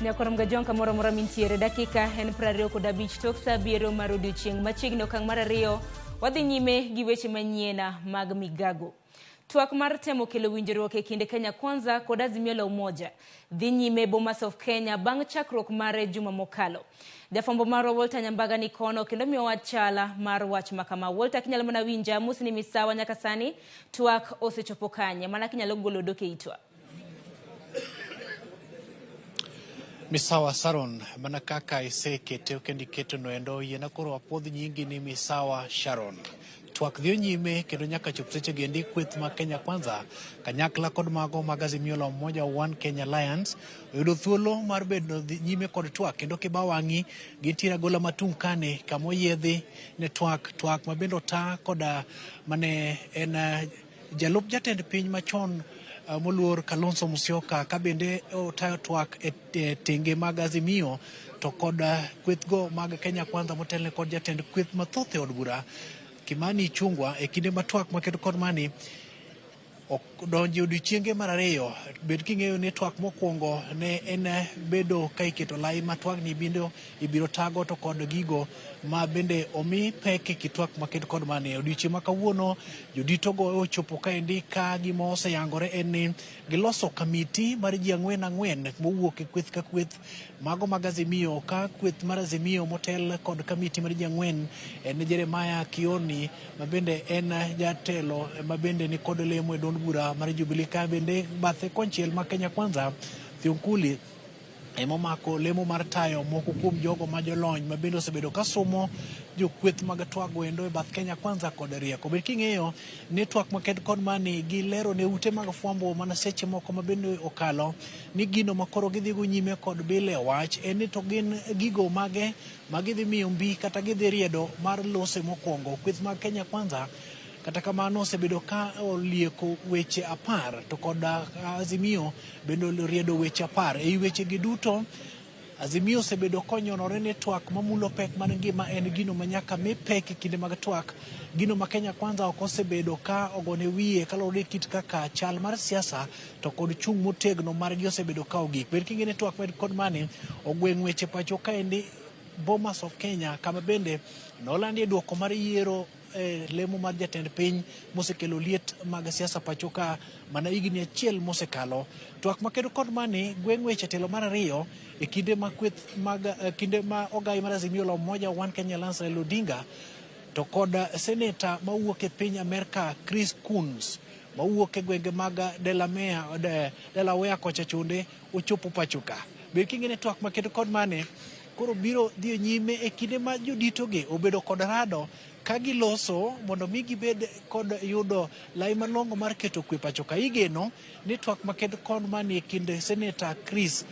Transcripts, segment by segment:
Nyakorom gajonka moro mora mintiere dakika en prario kod abich tok sa biero mar odiochieng' machiegni okang' mar ariyo wadhi nyime gi weche manyiena mag migago. Twak mar temo kelo winjruok e kinde Kenya Kwanza kod Azimio la Umoja dhi nyime Bomas of Kenya bang' chakruok mare juma mokalo. Jafwambo marwa Walter Nyambaga ni kono kendo miyo wachala mar wach makama. Walter, kinyalo mana winja musni misawa nyaka sani twak osechopo kanye mana kinyalo golo doke itwa. Misawa Sharon, mana kaka isekete kendi keto noendo yena koro apodh nyingi ni Misawa Sharon. Twak dhi nyime kendo nyaka chop seche gendi kweth ma Kenya Kwanza kanyakla kod mago mag Azimio la Umoja One Kenya Alliance oyudo thuolo mar bedo nyime kod twak kendo kibawangi gintiere gola matung kane kamo yedhi ne twak mabendo ta koda mane en jalup jatend piny machon moluor Kalonzo Musyoka kabende otayo twak e tenge mag Azimio to kod kwethgo mag Kenya Kwanza motelne kod jatend kweth mathoth e od bura Kimani Ichung'wah e kinde matwak makedo kod mani donjo odiochienge mar ariyo. Bed king'eyo ni twak mokwongo ne en bedo ka iketo lai matwak ni ibiro tago to kod gigo ma bende omi pek ki twak makedo kod mani. Odiochieng' ma kawuono jodito go ochopo kaendi ka gima oseyangore en ni giloso kamiti mar ji ang'wen mowuok e kweth ka kweth mago mag Azimio ka kweth mar Azimio motel kod kamiti mar ji ang'wen en Jeremiah Kioni mabende en jatelo mabende ni kod lemo e duond bura mar Jubilee ka bende bathe konchiel ma Kenya Kwanza Thiong'Kuli emomako lemo mar tayo moko kuom jogo ma jolony mabende osebedo ka somo jokweth mag twak endo e bath Kenya Kwanza kod rieko. Bed king'eyo ni twak maked kod mani gilero ne ute mag fwambo mana seche moko mabende okalo ni gino makoro gidhigo nyime kod bile wach en ni to gin gigo mage magidhi miyo mbi kata gidhi riedo mar lose mokwongo. Kweth mag Kenya Kwanza kata kamano osebedo ka olieko weche 10 to kod Azimio bendo riedo weche 10 e weche gi duto. Azimio osebedo konyonore ne twak mamulo pek man ngima en gino manyaka mi pek kinde mag twak gino ma Kenya Kwanza ok osebedo ka ogone wiye kalore kit kaka chal mar siasa to kod chung' motegno mar gi osebedo ka ogik. Bed king'e twak med kod mani ogweng' weche pacho kaendi Bomas of Kenya kama bende nolandi duoko mar yiero lemo mar jatend piny mosekelo liet mag siasa pacho ka mana higni achiel mosekalo. Twak makedo kod mani gweng' weche telo mar ariyo e kinde ma kweth mag kinde ma ogai mar Azimio la Umoja One Kenya Alliance Raila Odinga to kod seneta mawuok e piny Amerika Chris Coons mawuok e gwenge mag Delaware kocha chonde ochopo pacho ka. Bed king'e twak makedo kod mani koro biro dhi nyime e kinde ma jodito ge obedo kod rado ka giloso mondo mi gibed kod yudo lai malongo mar keto kwe pacho ka. Igeno ni twak maked kod mani e kind seneta Chris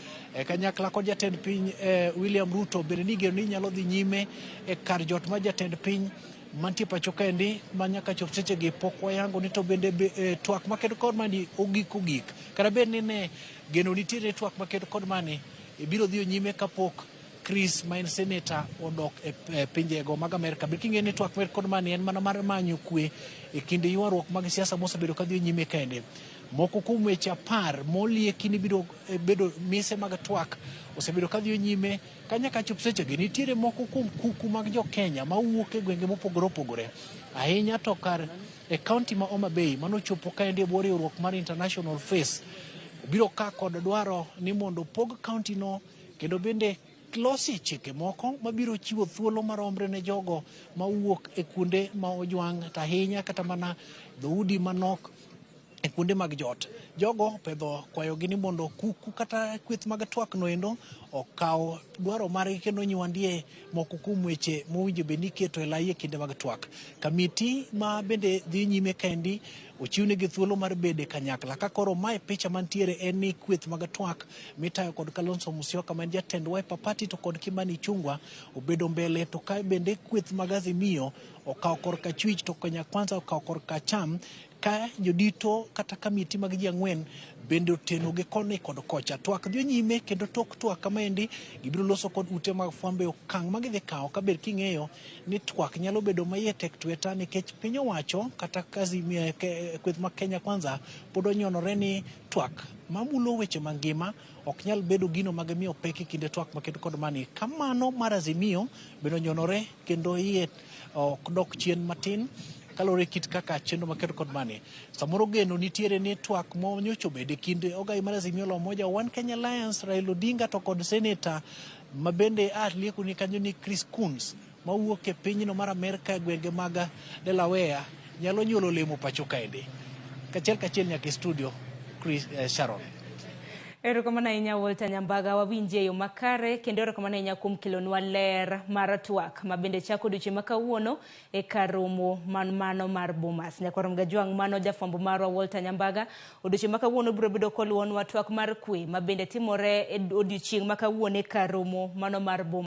kanyakla kod jatend piny William Ruto bende nigeno ni nyalo dhi nyime e kar jot ma jatend piny mantie pacho kaendi ma nyaka chop seche gi pok wayango ni to bende twak maked kod mani ogik kata bed ni ne geno nitiere twak maked kod mani biro dhi nyime kapok Chris ma en seneta odok e pinjego mag Amerika. Bed king'e ni twak med kod mani en mana mar manyo kwe e kinde ywaruok mag siasa mosebedo ka dhi nyime kaende. Moko kuom weche 10 molieki ni biro bedo mise mag twak osebedo ka dhi nyime ka nyaka chop seche gi nitiere moko kuom kuku mag jo Kenya mawuok e gwenge mopogore opogore ahinya to kar e kaunti ma Homa Bay manochopo kaende e bwo riwruok mar International Face biro ka kod dwaro ni mondo pog kaunti no kendo bende losi chike moko mabiro chiwo thuolo maromre ne jogo mawuok e kuonde ma ojwang' tahinya kata mana dhoudi manok e kuonde mag jot. Jogo pedho kwayogi ni mondo kuku kata kweth mag twak noendo okaw dwaro margi kendo nywandie moko kuom weche mowinjo bed ni keto e lai e kinde mag twak. Kamiti ma bende dhi nyime kaendi ochiwne gi thuolo mar bede kanyakla ka koro mae picha mantiere en ni kweth mag twak mitayo kod Kalonzo Musyoka man jatend Wiper Party to kod Kimani Ichung'wah obedo mbele to ka bende kweth mag Azimio okaw korka chwich to Kenya Kwanza okaw korka cham ka jodito kata kamiti mag ji ang'wen bende oteno gi koni kod kocha. Twak dhi nyime kendo tok twak kamendi gibiro loso kod ute mag fwambe okang' ma gidhi kawo kaber king'eyo ni twak nyalo bedo mayie tek tweta nikech piny owacho kata kweth ma Kenya Kwanza pod onyonore ni twak mamulo weche mangima ok nyal bedo gino mag miyo pek kinde twak makedo kod mani. Kamano mar Azimio bende onyonore kendo iye ok dok chien matin kalore kit kaka chenro makedo kod mani. Samoro geno nitiere ni twak monyocho bede kinde ogai mar Azimio la Umoja One Kenya Alliance Raila Odinga to kod seneta mabende lieko ni kanyo ni Chris Coons mawuok e pinyno mar Amerika e gwenge mag Delaware nyalo nyuolo lemo pacho kaende. Kachiel nyaka studio Chris Sharon. Erokamano ahinya Walter Nyambaga, wawinje yo makare kendo erokamano ahinya kuom kelonwa ler mar twak mabende chako odiochieng' ma kawuono e kar romo mano mar Bomas. Nyakwarom Gajwang' mano jafwambo marwa Walter Nyambaga. Odiochieng' ma kawuono biro bedo koluwonwa twak mar kwe mabende timore e odiochieng' ma kawuono e kar romo mano mar Bomas.